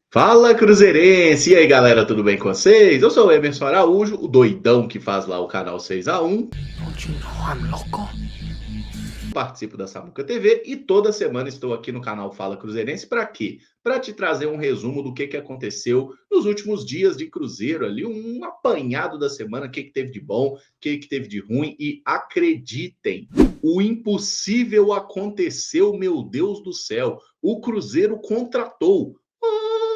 Fala, Cruzeirense! E aí, galera, tudo bem com vocês? Eu sou o Emerson Araújo, o doidão que faz lá o canal 6x1. Don't you know I'm loco? Participo da Samuca TV e toda semana estou aqui no canal Fala Cruzeirense para quê? Para te trazer um resumo do que aconteceu nos últimos dias de Cruzeiro ali, um apanhado da semana, o que teve de bom, o que teve de ruim e acreditem, o impossível aconteceu, meu Deus do céu, o Cruzeiro contratou.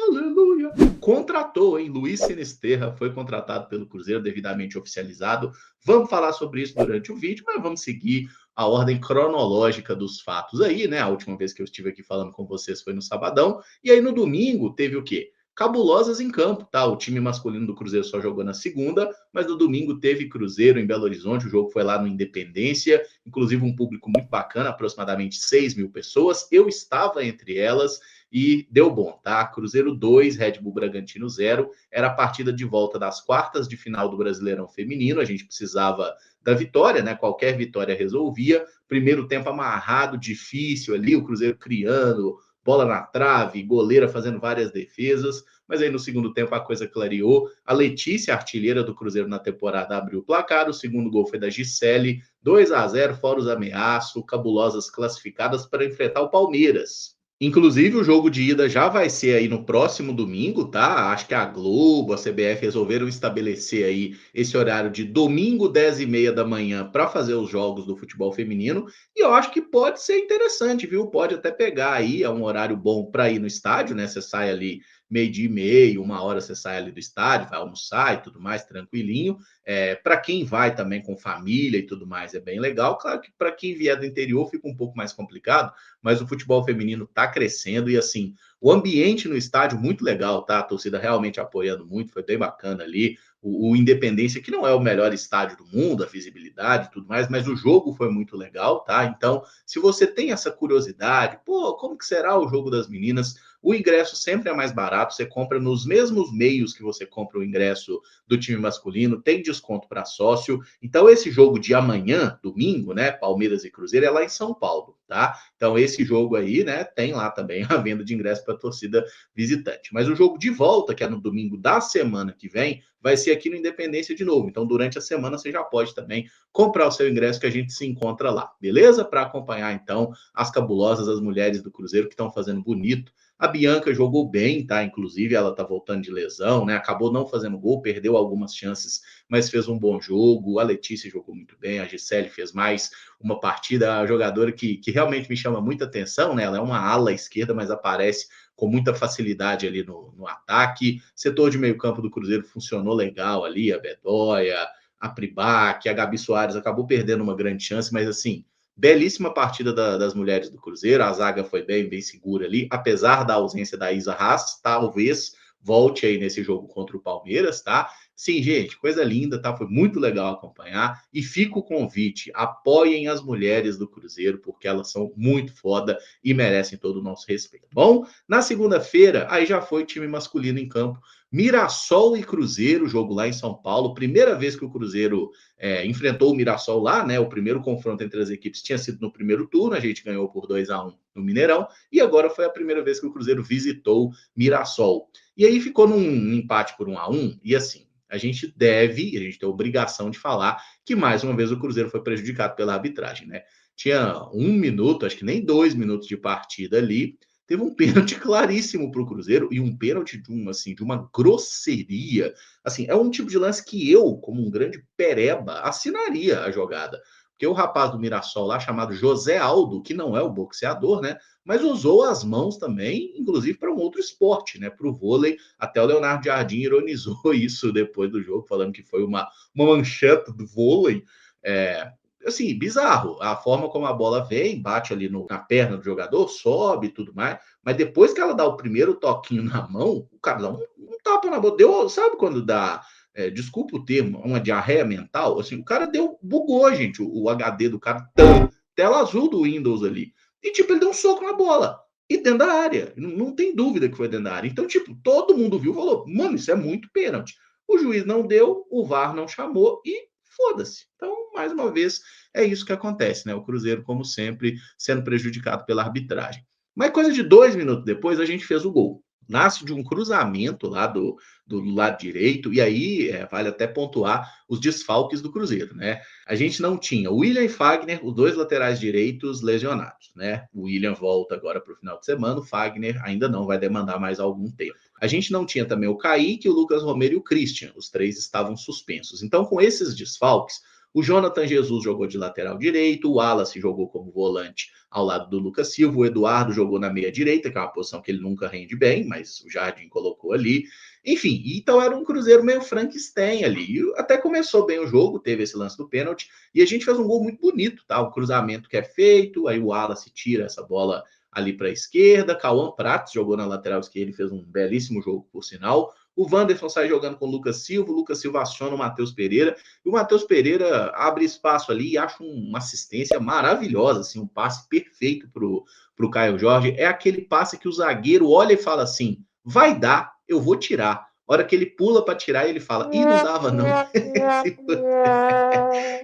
Aleluia! Contratou, hein? Luiz Sinisterra foi contratado pelo Cruzeiro, devidamente oficializado. Vamos falar sobre isso durante o vídeo, mas vamos seguir a ordem cronológica dos fatos aí, né? A última vez que eu estive aqui falando com vocês foi no sabadão. E aí no domingo teve o quê? Cabulosas em campo, tá? O time masculino do Cruzeiro só jogou na segunda, mas no domingo teve Cruzeiro em Belo Horizonte. O jogo foi lá no Independência, inclusive um público muito bacana, aproximadamente 6 mil pessoas. Eu estava entre elas e deu bom, tá? Cruzeiro 2, Red Bull Bragantino 0. Era a partida de volta das quartas de final do Brasileirão Feminino. A gente precisava da vitória, né? Qualquer vitória resolvia. Primeiro tempo amarrado, difícil ali, o Cruzeiro criando, bola na trave, goleira fazendo várias defesas. Mas aí no segundo tempo a coisa clareou. A Letícia, artilheira do Cruzeiro na temporada, abriu o placar. O segundo gol foi da Gisele, 2-0, fora os ameaços, cabulosas classificadas para enfrentar o Palmeiras. Inclusive, o jogo de ida já vai ser aí no próximo domingo, tá? Acho que a Globo, a CBF resolveram estabelecer aí esse horário de domingo, 10h30 da manhã, para fazer os jogos do futebol feminino. E eu acho que pode ser interessante, viu? Pode até pegar aí, é um horário bom para ir no estádio, né? Você sai ali meio-dia e meio, 1 hora você sai ali do estádio, vai almoçar e tudo mais, tranquilinho. Para quem vai também com família e tudo mais, é bem legal. Claro que para quem vier do interior fica um pouco mais complicado, mas o futebol feminino está crescendo e assim, o ambiente no estádio muito legal, tá? A torcida realmente apoiando muito, foi bem bacana ali. O Independência, que não é o melhor estádio do mundo, a visibilidade e tudo mais, mas o jogo foi muito legal, tá? Então, se você tem essa curiosidade, pô, como que será o jogo das meninas? O ingresso sempre é mais barato, você compra nos mesmos meios que você compra o ingresso do time masculino, tem desconto para sócio. Então, esse jogo de amanhã, domingo, né? Palmeiras e Cruzeiro, é lá em São Paulo, tá? Então, esse jogo aí, né, tem lá também a venda de ingresso para a torcida visitante. Mas o jogo de volta, que é no domingo da semana que vem, vai ser aqui no Independência de novo. Então, durante a semana, você já pode também comprar o seu ingresso que a gente se encontra lá, beleza? Para acompanhar, então, as cabulosas, as mulheres do Cruzeiro que estão fazendo bonito. A Bianca jogou bem, tá? Inclusive, ela tá voltando de lesão, né? Acabou não fazendo gol, perdeu algumas chances, mas fez um bom jogo. A Letícia jogou muito bem, a Gisele fez mais uma partida, a jogadora que realmente me chama muita atenção, né? Ela é uma ala esquerda, mas aparece com muita facilidade ali no ataque. Setor de meio campo do Cruzeiro funcionou legal ali, a Bedóia, a Pribac, a Gabi Soares acabou perdendo uma grande chance, mas assim, belíssima partida das mulheres do Cruzeiro, a zaga foi bem segura ali, apesar da ausência da Isa Haas, talvez volte aí nesse jogo contra o Palmeiras, tá? Sim, gente, coisa linda, tá? Foi muito legal acompanhar. E fica o convite: apoiem as mulheres do Cruzeiro, porque elas são muito foda e merecem todo o nosso respeito. Bom, na segunda-feira, aí já foi time masculino em campo. Mirassol e Cruzeiro, jogo lá em São Paulo. Primeira vez que o Cruzeiro enfrentou o Mirassol lá, né? O primeiro confronto entre as equipes tinha sido no primeiro turno, a gente ganhou por 2-1 no Mineirão, e agora foi a primeira vez que o Cruzeiro visitou Mirassol. E aí ficou num empate por 1-1, e assim, a gente tem a obrigação de falar que mais uma vez o Cruzeiro foi prejudicado pela arbitragem, né? Tinha 1 minuto, acho que nem 2 minutos de partida ali, teve um pênalti claríssimo para o Cruzeiro e um pênalti de uma grosseria. Assim, é um tipo de lance que eu, como um grande pereba, assinaria a jogada. Porque o rapaz do Mirassol lá, chamado José Aldo, que não é o boxeador, né? Mas usou as mãos também, inclusive para um outro esporte, né? Para o vôlei. Até o Leonardo Jardim ironizou isso depois do jogo, falando que foi uma manchete do vôlei. Assim, bizarro. A forma como a bola vem, bate ali na perna do jogador, sobe e tudo mais. Mas depois que ela dá o primeiro toquinho na mão, o cara dá um tapa na boca. Deu, sabe quando dá. Desculpa o termo, uma diarreia mental? Assim, o cara bugou, gente, o HD do cara, tela azul do Windows ali. E, tipo, ele deu um soco na bola. E dentro da área. Não tem dúvida que foi dentro da área. Então, tipo, todo mundo viu e falou: mano, isso é muito pênalti. O juiz não deu, o VAR não chamou e foda-se. Então, mais uma vez, é isso que acontece, né? O Cruzeiro, como sempre, sendo prejudicado pela arbitragem. Mas coisa de 2 minutos depois, a gente fez o gol. Nasce de um cruzamento lá do lado direito, e aí vale até pontuar os desfalques do Cruzeiro, né? A gente não tinha o William e Fagner, os dois laterais direitos lesionados, né? O William volta agora para o final de semana, o Fagner ainda não vai demandar mais algum tempo. A gente não tinha também o Kaique, o Lucas Romero e o Christian, os três estavam suspensos. Então, com esses desfalques, o Jonathan Jesus jogou de lateral direito, o Wallace jogou como volante ao lado do Lucas Silva, o Eduardo jogou na meia direita, que é uma posição que ele nunca rende bem, mas o Jardim colocou ali. Enfim, então era um Cruzeiro meio Frankenstein ali. E até começou bem o jogo, teve esse lance do pênalti, e a gente fez um gol muito bonito, tá? O cruzamento que é feito, aí o Wallace tira essa bola ali para a esquerda, Cauã Prats jogou na lateral esquerda e fez um belíssimo jogo, por sinal. O Wanderson sai jogando com o Lucas Silva aciona o Matheus Pereira, e o Matheus Pereira abre espaço ali e acha uma assistência maravilhosa, assim, um passe perfeito pro Caio Jorge. É aquele passe que o zagueiro olha e fala assim: vai dar, eu vou tirar. A hora que ele pula para tirar, ele fala: ih, não dava não.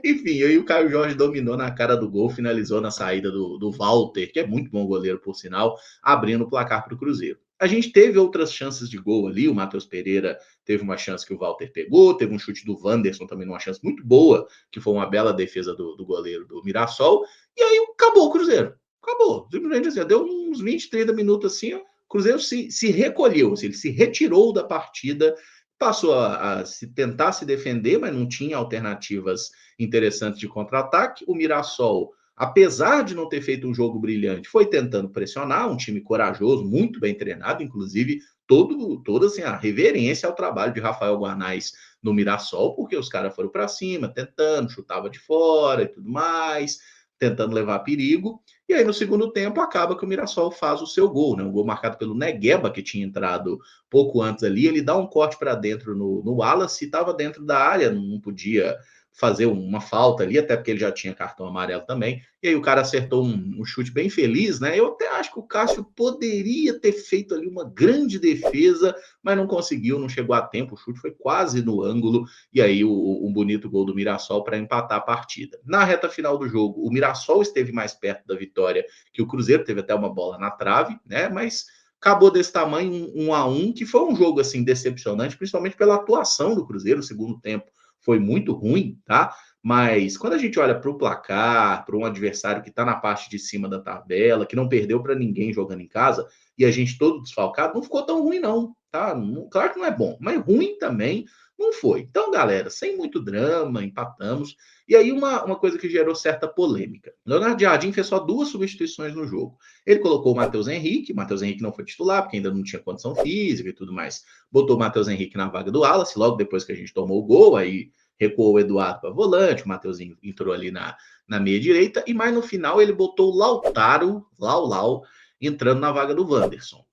Enfim, aí o Caio Jorge dominou na cara do gol, finalizou na saída do Walter, que é muito bom goleiro, por sinal, abrindo o placar para o Cruzeiro. A gente teve outras chances de gol ali, o Matheus Pereira teve uma chance que o Walter pegou, teve um chute do Wanderson também numa chance muito boa, que foi uma bela defesa do goleiro do Mirassol, e aí acabou o Cruzeiro. Acabou. Simplesmente assim, deu uns 20, 30 minutos assim, ó, o Cruzeiro se recolheu, assim, ele se retirou da partida, passou a se tentar se defender, mas não tinha alternativas interessantes de contra-ataque. O Mirassol, apesar de não ter feito um jogo brilhante, foi tentando pressionar, um time corajoso, muito bem treinado, inclusive toda assim, a reverência ao trabalho de Rafael Guarnaz no Mirassol, porque os caras foram para cima, tentando, chutava de fora e tudo mais, tentando levar perigo. E aí, no segundo tempo, acaba que o Mirassol faz o seu gol, né? Um gol marcado pelo Negueba, que tinha entrado pouco antes ali. Ele dá um corte para dentro no Wallace, estava dentro da área, não podia fazer uma falta ali, até porque ele já tinha cartão amarelo também. E aí o cara acertou um chute bem feliz, né? Eu até acho que o Cássio poderia ter feito ali uma grande defesa, mas não conseguiu, não chegou a tempo. O chute foi quase no ângulo. E aí um bonito gol do Mirassol para empatar a partida. Na reta final do jogo, o Mirassol esteve mais perto da vitória que o Cruzeiro, teve até uma bola na trave, né? Mas acabou desse tamanho, 1-1, que foi um jogo assim decepcionante, principalmente pela atuação do Cruzeiro. O segundo tempo foi muito ruim, tá? Mas quando a gente olha para o placar, para um adversário que está na parte de cima da tabela, que não perdeu para ninguém jogando em casa, e a gente todo desfalcado, não ficou tão ruim, não, tá? Claro que não é bom, mas ruim também não foi. Então, galera, sem muito drama, empatamos. E aí, uma coisa que gerou certa polêmica. Leonardo Jardim fez só 2 substituições no jogo. Ele colocou o Matheus Henrique não foi titular, porque ainda não tinha condição física e tudo mais. Botou o Matheus Henrique na vaga do Wallace, logo depois que a gente tomou o gol, aí recuou o Eduardo para volante, o Matheusinho entrou ali na meia direita, e mais no final ele botou o Lautaro, Lau, entrando na vaga do Wanderson.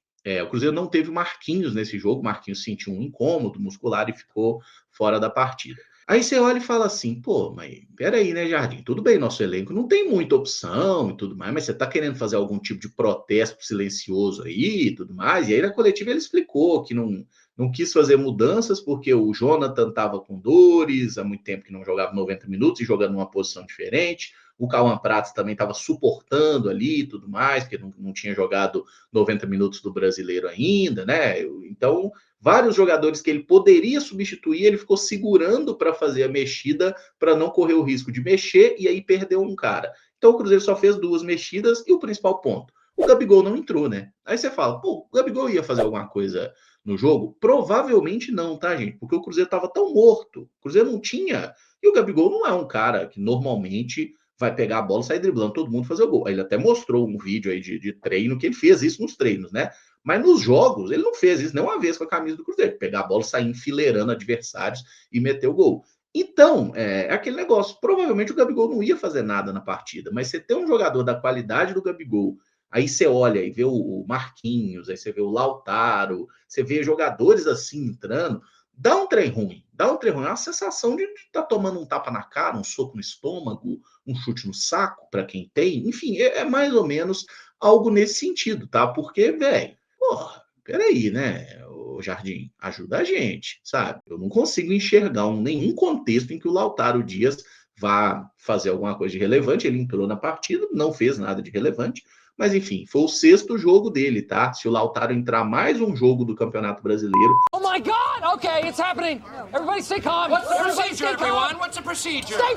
O Cruzeiro não teve o Marquinhos nesse jogo, o Marquinhos sentiu um incômodo muscular e ficou fora da partida. Aí você olha e fala assim, pô, mas peraí, né, Jardim? Tudo bem, nosso elenco não tem muita opção e tudo mais, mas você tá querendo fazer algum tipo de protesto silencioso aí e tudo mais. E aí na coletiva ele explicou que não quis fazer mudanças porque o Jonathan estava com dores, há muito tempo que não jogava 90 minutos e jogando numa posição diferente. O Cauã Prats também estava suportando ali e tudo mais, porque não tinha jogado 90 minutos do brasileiro ainda, né? Então, vários jogadores que ele poderia substituir, ele ficou segurando para fazer a mexida, para não correr o risco de mexer e aí perder um cara. Então, o Cruzeiro só fez 2 mexidas e o principal ponto: o Gabigol não entrou, né? Aí você fala, pô, o Gabigol ia fazer alguma coisa no jogo? Provavelmente não, tá, gente? Porque o Cruzeiro estava tão morto, o Cruzeiro não tinha. E o Gabigol não é um cara que normalmente vai pegar a bola e sair driblando todo mundo fazer o gol. Ele até mostrou um vídeo aí de treino que ele fez isso nos treinos, né? Mas nos jogos, ele não fez isso nem uma vez com a camisa do Cruzeiro. Pegar a bola, sair enfileirando adversários e meter o gol. Então, é aquele negócio. Provavelmente o Gabigol não ia fazer nada na partida, mas você tem um jogador da qualidade do Gabigol, aí você olha e vê o Marquinhos, aí você vê o Lautaro, você vê jogadores assim entrando, dá um trem ruim. Dá um trem ruim. É uma sensação de estar tomando um tapa na cara, um soco no estômago, um chute no saco, para quem tem. Enfim, é mais ou menos algo nesse sentido, tá? Porque, velho, porra, peraí, né? O Jardim, ajuda a gente, sabe? Eu não consigo enxergar nenhum contexto em que o Lautaro Dias vá fazer alguma coisa de relevante. Ele entrou na partida, não fez nada de relevante, Mas enfim, foi o 6º jogo dele, tá? Se o Lautaro entrar mais um jogo do Campeonato Brasileiro... Oh my God! Okay, it's happening. Everybody stay calm. What's the procedure, everyone? What's the procedure? Stay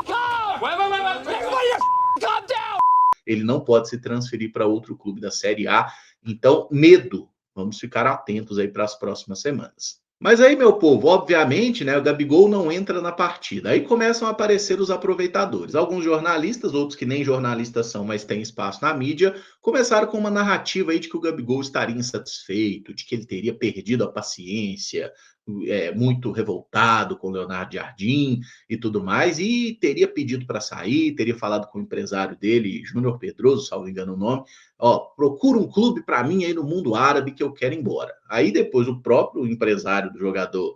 calm. Wait. Everybody calm down. Ele não pode se transferir para outro clube da Série A. Então, medo. Vamos ficar atentos aí para as próximas semanas. Mas aí, meu povo, obviamente, né, o Gabigol não entra na partida. Aí começam a aparecer os aproveitadores. Alguns jornalistas, outros que nem jornalistas são, mas têm espaço na mídia, começaram com uma narrativa aí de que o Gabigol estaria insatisfeito, de que ele teria perdido a paciência, muito revoltado com o Leonardo Jardim e tudo mais, e teria pedido para sair, teria falado com o empresário dele, Júnior Pedroso, salvo engano o nome, procura um clube para mim aí no mundo árabe que eu quero ir embora. Aí depois o próprio empresário do jogador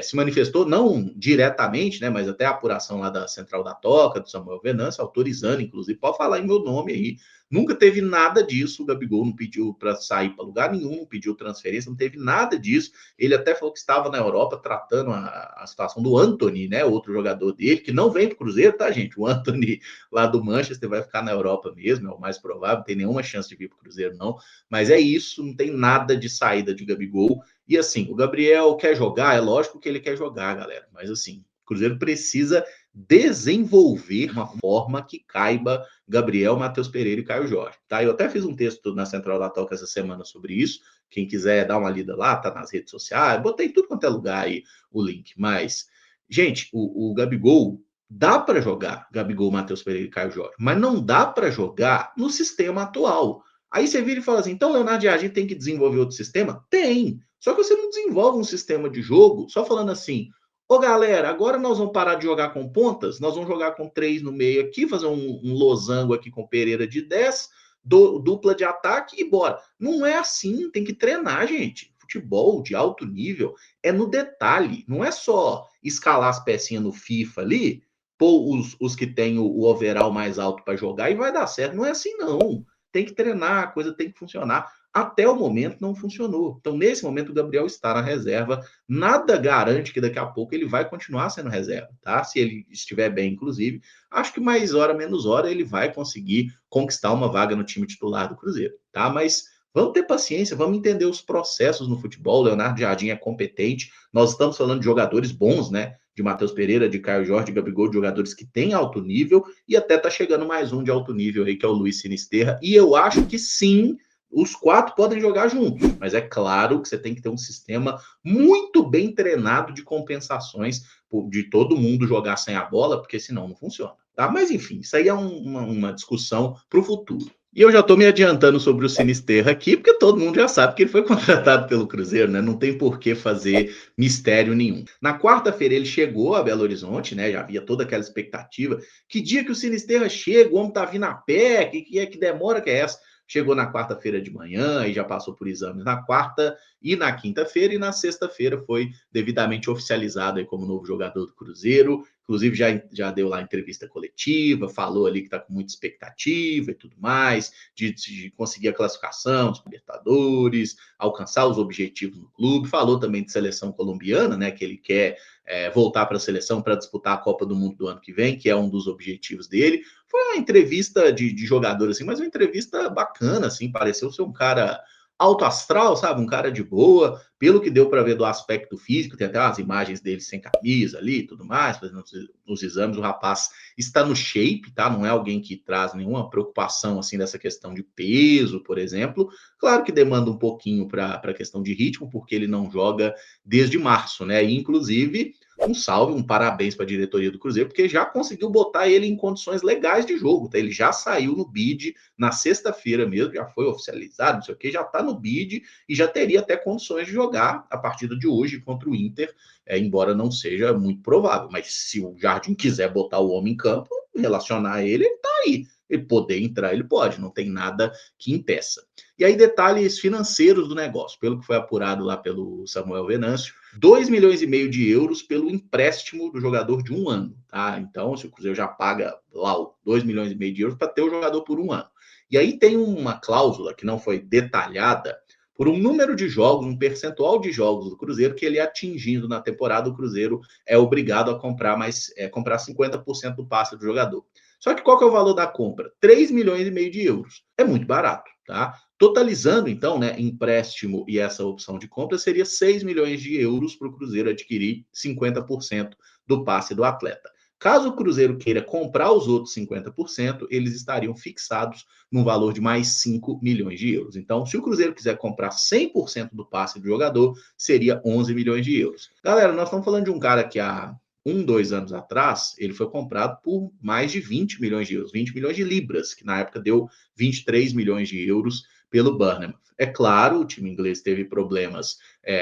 se manifestou, não diretamente, né, mas até a apuração lá da Central da Toca, do Samuel Venâncio, autorizando, inclusive, pode falar em meu nome aí. Nunca teve nada disso, o Gabigol não pediu para sair para lugar nenhum, não pediu transferência, não teve nada disso. Ele até falou que estava na Europa tratando a situação do Antony, né, outro jogador dele, que não vem para o Cruzeiro, tá, gente? O Antony lá do Manchester vai ficar na Europa mesmo, é o mais provável, não tem nenhuma chance de vir para o Cruzeiro, não. Mas é isso, não tem nada de saída de Gabigol. E assim, o Gabriel quer jogar, é lógico que ele quer jogar, galera, mas assim, o Cruzeiro precisa desenvolver uma forma que caiba Gabriel, Matheus Pereira e Caio Jorge, tá? Eu até fiz um texto na Central da Toca essa semana sobre isso, quem quiser dar uma lida lá, tá nas redes sociais, botei tudo quanto é lugar aí o link, mas, gente, o Gabigol, dá para jogar Gabigol, Matheus Pereira e Caio Jorge, mas não dá para jogar no sistema atual. Aí você vira e fala assim, então Leonardo Jardim tem que desenvolver outro sistema? Tem, só que você não desenvolve um sistema de jogo só falando assim, galera, agora nós vamos parar de jogar com pontas, nós vamos jogar com 3 no meio aqui, fazer um losango aqui com Pereira de 10, dupla de ataque e bora. Não é assim, tem que treinar, gente. Futebol de alto nível é no detalhe, não é só escalar as pecinhas no FIFA ali, pôr os que têm o overall mais alto para jogar e vai dar certo. Não é assim, não. Tem que treinar, a coisa tem que funcionar. Até o momento não funcionou. Então, nesse momento, o Gabriel está na reserva. Nada garante que daqui a pouco ele vai continuar sendo reserva, tá? Se ele estiver bem, inclusive, acho que mais hora, menos hora, ele vai conseguir conquistar uma vaga no time titular do Cruzeiro, tá? Mas vamos ter paciência, vamos entender os processos no futebol. O Leonardo Jardim é competente. Nós estamos falando de jogadores bons, né? De Matheus Pereira, de Caio Jorge, de Gabigol, de jogadores que têm alto nível, e até tá chegando mais um de alto nível aí, que é o Luiz Sinisterra, e eu acho que sim, os 4 podem jogar juntos, mas é claro que você tem que ter um sistema muito bem treinado de compensações, de todo mundo jogar sem a bola, porque senão não funciona, tá? Mas enfim, isso aí é uma discussão para o futuro. E eu já estou me adiantando sobre o Sinisterra aqui, porque todo mundo já sabe que ele foi contratado pelo Cruzeiro, né? Não tem por que fazer mistério nenhum. Na quarta-feira ele chegou a Belo Horizonte, né? Já havia toda aquela expectativa. Que dia que o Sinisterra chega? O homem tá vindo a pé? Que demora que é essa? Chegou na quarta-feira de manhã e já passou por exames na quarta e na quinta-feira, e na sexta-feira foi devidamente oficializado aí como novo jogador do Cruzeiro. Inclusive já deu lá entrevista coletiva, falou ali que está com muita expectativa e tudo mais, de conseguir a classificação dos Libertadores, alcançar os objetivos no clube. Falou também de seleção colombiana, né, que ele quer voltar para a seleção para disputar a Copa do Mundo do ano que vem, que é um dos objetivos dele. Foi uma entrevista de jogador, assim, mas uma entrevista bacana, assim, pareceu ser um cara alto astral, sabe? Um cara de boa, pelo que deu para ver do aspecto físico, tem até umas imagens dele sem camisa ali e tudo mais, fazendo os exames, o rapaz está no shape, tá? Não é alguém que traz nenhuma preocupação, assim, dessa questão de peso, por exemplo. Claro que demanda um pouquinho para a questão de ritmo, porque ele não joga desde março, né? E, inclusive, um salve, um parabéns para a diretoria do Cruzeiro, porque já conseguiu botar ele em condições legais de jogo, tá? Ele já saiu no bid na sexta-feira mesmo, já foi oficializado, não sei o que, já está no bid e já teria até condições de jogar a partida de hoje contra o Inter, embora não seja muito provável. Mas se o Jardim quiser botar o homem em campo, relacionar ele está aí. Ele poder entrar, ele pode, não tem nada que impeça. E aí, detalhes financeiros do negócio, pelo que foi apurado lá pelo Samuel Venâncio, 2,5 milhões de euros pelo empréstimo do jogador de 1 ano, tá? Então, se o Cruzeiro já paga lá 2,5 milhões de euros para ter o jogador por 1 ano. E aí tem uma cláusula que não foi detalhada, por um número de jogos, um percentual de jogos do Cruzeiro que ele atingindo na temporada, o Cruzeiro é obrigado a comprar 50% do passe do jogador. Só que qual que é o valor da compra? 3,5 milhões de euros. É muito barato, tá? Totalizando, então, né, empréstimo e essa opção de compra, seria 6 milhões de euros para o Cruzeiro adquirir 50% do passe do atleta. Caso o Cruzeiro queira comprar os outros 50%, eles estariam fixados num valor de mais 5 milhões de euros. Então, se o Cruzeiro quiser comprar 100% do passe do jogador, seria 11 milhões de euros. Galera, nós estamos falando de um cara que há 2 anos atrás, ele foi comprado por mais de 20 milhões de euros, 20 milhões de libras, que na época deu 23 milhões de euros pelo Burnham. É claro, o time inglês teve problemas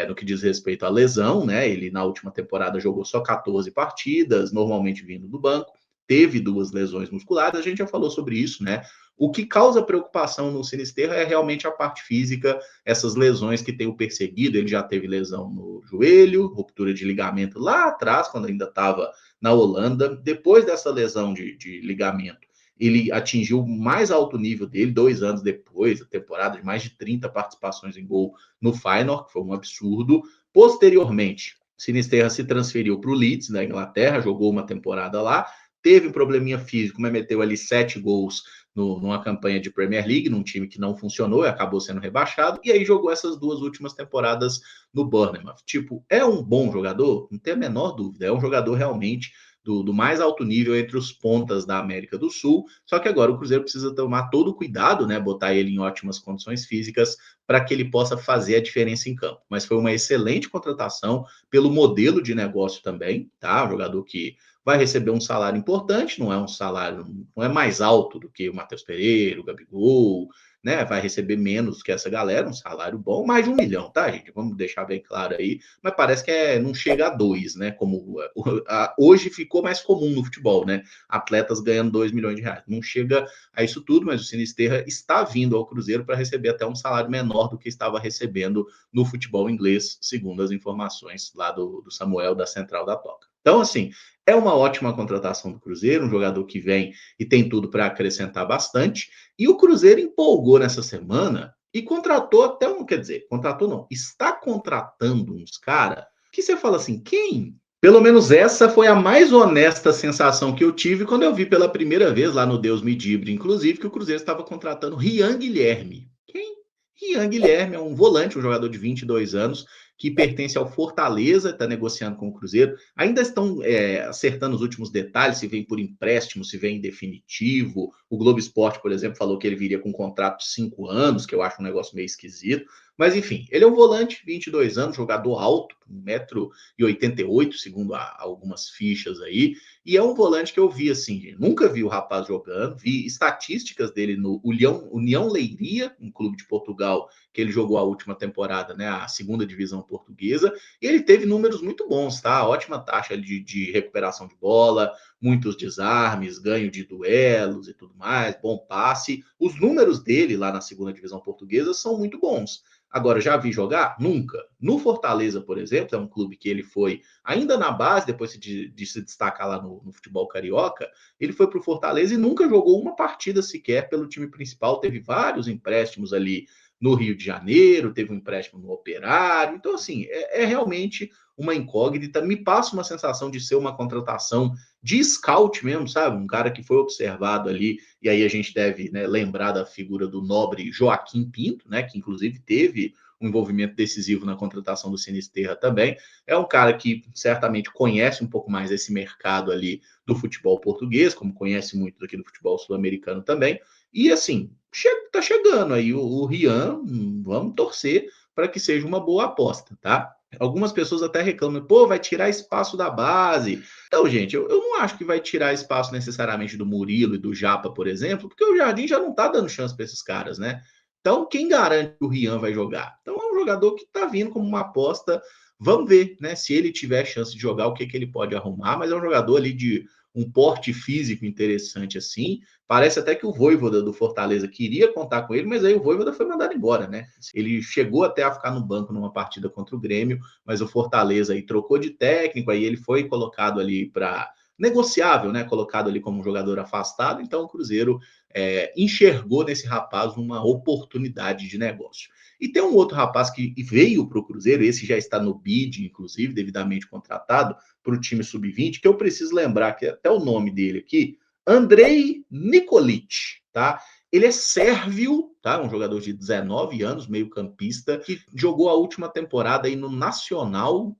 no que diz respeito à lesão, né? Ele na última temporada jogou só 14 partidas, normalmente vindo do banco, teve 2 lesões musculares, a gente já falou sobre isso, né? O que causa preocupação no Sinisterra é realmente a parte física, essas lesões que tem o perseguido. Ele já teve lesão no joelho, ruptura de ligamento lá atrás, quando ainda estava na Holanda. Depois dessa lesão de ligamento, ele atingiu o mais alto nível dele 2 anos depois, a temporada de mais de 30 participações em gol no Feyenoord, que foi um absurdo. Posteriormente, Sinisterra se transferiu para o Leeds, da Inglaterra, jogou uma temporada lá, teve um probleminha físico, mas meteu ali 7 gols numa campanha de Premier League, num time que não funcionou e acabou sendo rebaixado, e aí jogou essas 2 últimas temporadas no Bournemouth. Tipo, é um bom jogador? Não tem a menor dúvida, é um jogador realmente do mais alto nível entre os pontas da América do Sul, só que agora o Cruzeiro precisa tomar todo o cuidado, né, botar ele em ótimas condições físicas para que ele possa fazer a diferença em campo. Mas foi uma excelente contratação pelo modelo de negócio também, tá? Um jogador que vai receber um salário importante, não é um salário, não é mais alto do que o Matheus Pereira, o Gabigol, né? Vai receber menos que essa galera, um salário bom, mais de 1 milhão, tá, gente? Vamos deixar bem claro aí, mas parece que não chega a 2, né? Como hoje ficou mais comum no futebol, né? Atletas ganhando 2 milhões de reais. Não chega a isso tudo, mas o Sinisterra está vindo ao Cruzeiro para receber até um salário menor do que estava recebendo no futebol inglês, segundo as informações lá do Samuel, da Central da Toca. Então, assim, é uma ótima contratação do Cruzeiro, um jogador que vem e tem tudo para acrescentar bastante. E o Cruzeiro empolgou nessa semana e contratou até um, quer dizer, contratou não, está contratando uns caras que você fala assim, quem? Pelo menos essa foi a mais honesta sensação que eu tive quando eu vi pela primeira vez lá no Deus Me Dibre, inclusive, que o Cruzeiro estava contratando Rian Guilherme. Quem? Rian Guilherme é um volante, um jogador de 22 anos, que pertence ao Fortaleza, está negociando com o Cruzeiro. Ainda estão acertando os últimos detalhes, se vem por empréstimo, se vem em definitivo. O Globo Esporte, por exemplo, falou que ele viria com um contrato de 5 anos, que eu acho um negócio meio esquisito. Mas, enfim, ele é um volante, 22 anos, jogador alto, 1,88 m, segundo algumas fichas aí. E é um volante que eu vi, assim, nunca vi o rapaz jogando, vi estatísticas dele no União Leiria, um clube de Portugal, que ele jogou a última temporada, né, a segunda divisão portuguesa, e ele teve números muito bons, tá? Ótima taxa de recuperação de bola, muitos desarmes, ganho de duelos e tudo mais, bom passe. Os números dele lá na segunda divisão portuguesa são muito bons. Agora, já vi jogar? Nunca. No Fortaleza, por exemplo, é um clube que ele foi ainda na base, depois de se destacar lá no futebol carioca, ele foi para o Fortaleza e nunca jogou uma partida sequer pelo time principal. Teve vários empréstimos ali no Rio de Janeiro, teve um empréstimo no Operário. Então, assim, é realmente uma incógnita. Me passa uma sensação de ser uma contratação de scout mesmo, sabe? Um cara que foi observado ali, e aí a gente deve, né, lembrar da figura do nobre Joaquim Pinto, né, que inclusive teve um envolvimento decisivo na contratação do Sinisterra também. É um cara que certamente conhece um pouco mais esse mercado ali do futebol português, como conhece muito daqui do futebol sul-americano também. E assim, tá chegando aí o Rian, vamos torcer para que seja uma boa aposta, tá? Algumas pessoas até reclamam, pô, vai tirar espaço da base. Então, gente, eu não acho que vai tirar espaço necessariamente do Murilo e do Japa, por exemplo, porque o Jardim já não tá dando chance para esses caras, né? Então, quem garante que o Rian vai jogar? Então, é um jogador que tá vindo como uma aposta. Vamos ver, né? Se ele tiver chance de jogar, o que ele pode arrumar, mas é um jogador ali de um porte físico interessante assim. Parece até que o Vojvoda do Fortaleza queria contar com ele, mas aí o Vojvoda foi mandado embora, né? Ele chegou até a ficar no banco numa partida contra o Grêmio, mas o Fortaleza aí trocou de técnico, aí ele foi colocado ali para negociável, né? Colocado ali como um jogador afastado, então o Cruzeiro enxergou nesse rapaz uma oportunidade de negócio. E tem um outro rapaz que veio para o Cruzeiro, esse já está no bid, inclusive, devidamente contratado para o time sub-20, que eu preciso lembrar que até o nome dele aqui, Andrei Nikolic, tá? Ele é sérvio, tá? Um jogador de 19 anos, meio-campista, que jogou a última temporada aí no Nacional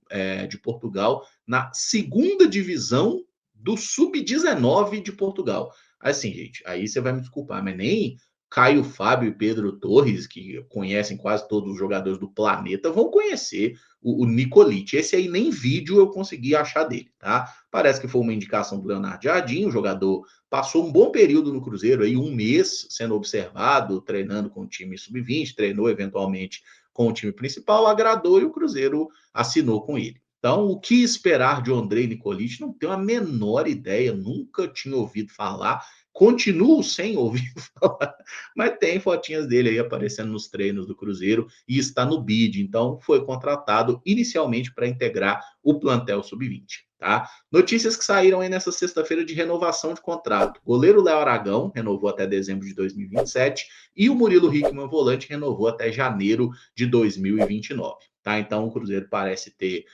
de Portugal, na segunda divisão do Sub-19 de Portugal. Assim, gente, aí você vai me desculpar, mas nem Caio Fábio e Pedro Torres, que conhecem quase todos os jogadores do planeta, vão conhecer o Nikolic. Esse aí nem vídeo eu consegui achar dele, tá? Parece que foi uma indicação do Leonardo Jardim, o jogador passou um bom período no Cruzeiro, aí um mês sendo observado, treinando com o time sub-20, treinou eventualmente com o time principal, agradou e o Cruzeiro assinou com ele. Então, o que esperar de Andrei Nikolic? Não tenho a menor ideia, nunca tinha ouvido falar, continuo sem ouvir falar, mas tem fotinhas dele aí aparecendo nos treinos do Cruzeiro e está no bid, então foi contratado inicialmente para integrar o plantel sub-20. Tá? Notícias que saíram aí nessa sexta-feira de renovação de contrato. Goleiro Léo Aragão renovou até dezembro de 2027 e o Murilo Hickman, volante, renovou até janeiro de 2029. Tá? Então o Cruzeiro parece ter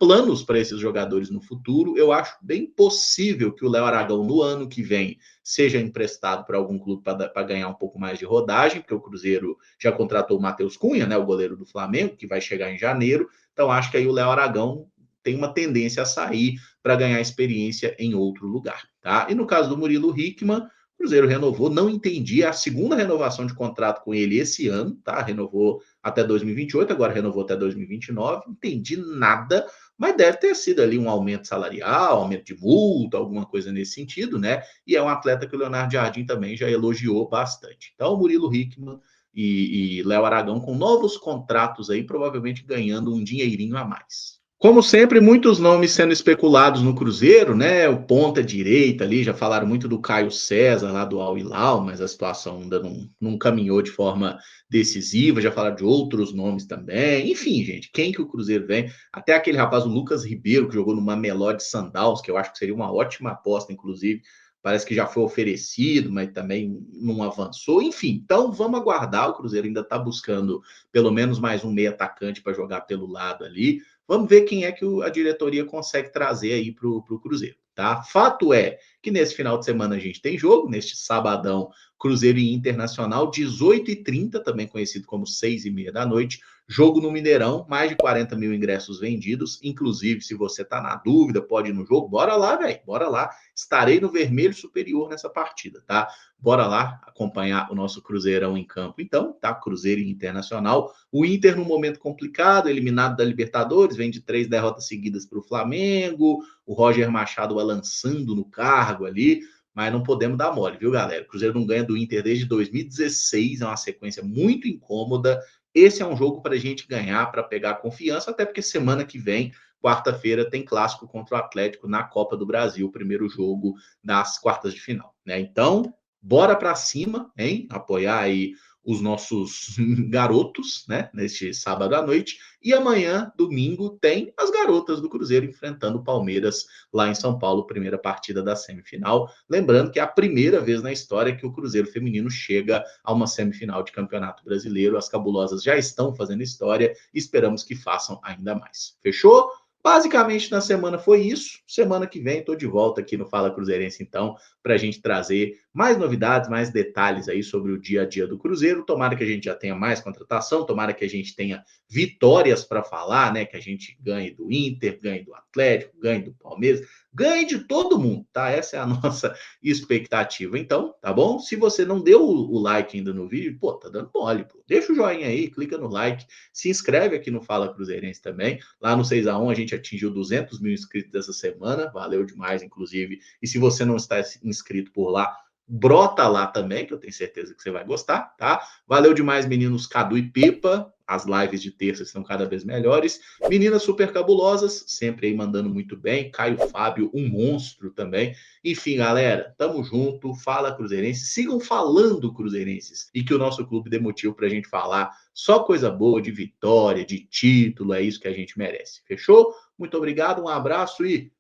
planos para esses jogadores no futuro. Eu acho bem possível que o Léo Aragão, no ano que vem, seja emprestado para algum clube para ganhar um pouco mais de rodagem, porque o Cruzeiro já contratou o Matheus Cunha, né, o goleiro do Flamengo, que vai chegar em janeiro. Então acho que aí o Léo Aragão tem uma tendência a sair para ganhar experiência em outro lugar, tá? E no caso do Murilo Hickman, o Cruzeiro renovou, não entendi, a segunda renovação de contrato com ele esse ano, tá? Renovou até 2028, agora renovou até 2029, não entendi nada, mas deve ter sido ali um aumento salarial, aumento de multa, alguma coisa nesse sentido, né? E é um atleta que o Leonardo Jardim também já elogiou bastante. Então, o Murilo Hickman e Léo Aragão com novos contratos aí, provavelmente ganhando um dinheirinho a mais. Como sempre, muitos nomes sendo especulados no Cruzeiro, né? O ponta direita ali, já falaram muito do Caio César lá do Al Hilal, mas a situação ainda não caminhou de forma decisiva, já falaram de outros nomes também. Enfim, gente, quem que o Cruzeiro vem? Até aquele rapaz, o Lucas Ribeiro, que jogou no Mamelodi Sundowns, que eu acho que seria uma ótima aposta, inclusive. Parece que já foi oferecido, mas também não avançou. Enfim, então vamos aguardar. O Cruzeiro ainda está buscando pelo menos mais um meio atacante para jogar pelo lado ali. Vamos ver quem é que a diretoria consegue trazer aí para o Cruzeiro, tá? Fato é que nesse final de semana a gente tem jogo, neste sabadão, Cruzeiro e Internacional, 18h30, também conhecido como 6h30 da noite, jogo no Mineirão, mais de 40 mil ingressos vendidos, inclusive, se você tá na dúvida, pode ir no jogo, bora lá, velho, bora lá, estarei no vermelho superior nessa partida, tá? Bora lá acompanhar o nosso Cruzeirão em campo, então, tá? Cruzeiro e Internacional, o Inter num momento complicado, eliminado da Libertadores, vem de 3 derrotas seguidas para o Flamengo, o Roger Machado balançando no cargo ali, mas não podemos dar mole, viu, galera? O Cruzeiro não ganha do Inter desde 2016, é uma sequência muito incômoda. Esse é um jogo para a gente ganhar, para pegar confiança, até porque semana que vem, quarta-feira, tem clássico contra o Atlético na Copa do Brasil, primeiro jogo das quartas de final, né? Então, bora para cima, hein? Apoiar aí os nossos garotos, né? Neste sábado à noite. E amanhã, domingo, tem as garotas do Cruzeiro enfrentando o Palmeiras lá em São Paulo, primeira partida da semifinal. Lembrando que é a primeira vez na história que o Cruzeiro feminino chega a uma semifinal de Campeonato Brasileiro. As cabulosas já estão fazendo história e esperamos que façam ainda mais. Fechou? Basicamente, na semana foi isso. Semana que vem, estou de volta aqui no Fala Cruzeirense, então, para a gente trazer mais novidades, mais detalhes aí sobre o dia a dia do Cruzeiro. Tomara que a gente já tenha mais contratação, tomara que a gente tenha vitórias para falar, né? Que a gente ganhe do Inter, ganhe do Atlético, ganhe do Palmeiras, ganhe de todo mundo, tá? Essa é a nossa expectativa. Então, tá bom? Se você não deu o like ainda no vídeo, pô, tá dando mole, pô. Deixa o joinha aí, clica no like, se inscreve aqui no Fala Cruzeirense também. Lá no 6x1 a gente atingiu 200 mil inscritos essa semana, valeu demais, inclusive. E se você não está inscrito por lá, brota lá também, que eu tenho certeza que você vai gostar, tá? Valeu demais, meninos Cadu e Pipa. As lives de terça estão cada vez melhores. Meninas super cabulosas, sempre aí mandando muito bem. Caio Fábio, um monstro também. Enfim, galera, tamo junto. Fala Cruzeirense. Sigam falando Cruzeirenses. E que o nosso clube dê motivo pra gente falar só coisa boa, de vitória, de título. É isso que a gente merece. Fechou? Muito obrigado, um abraço e...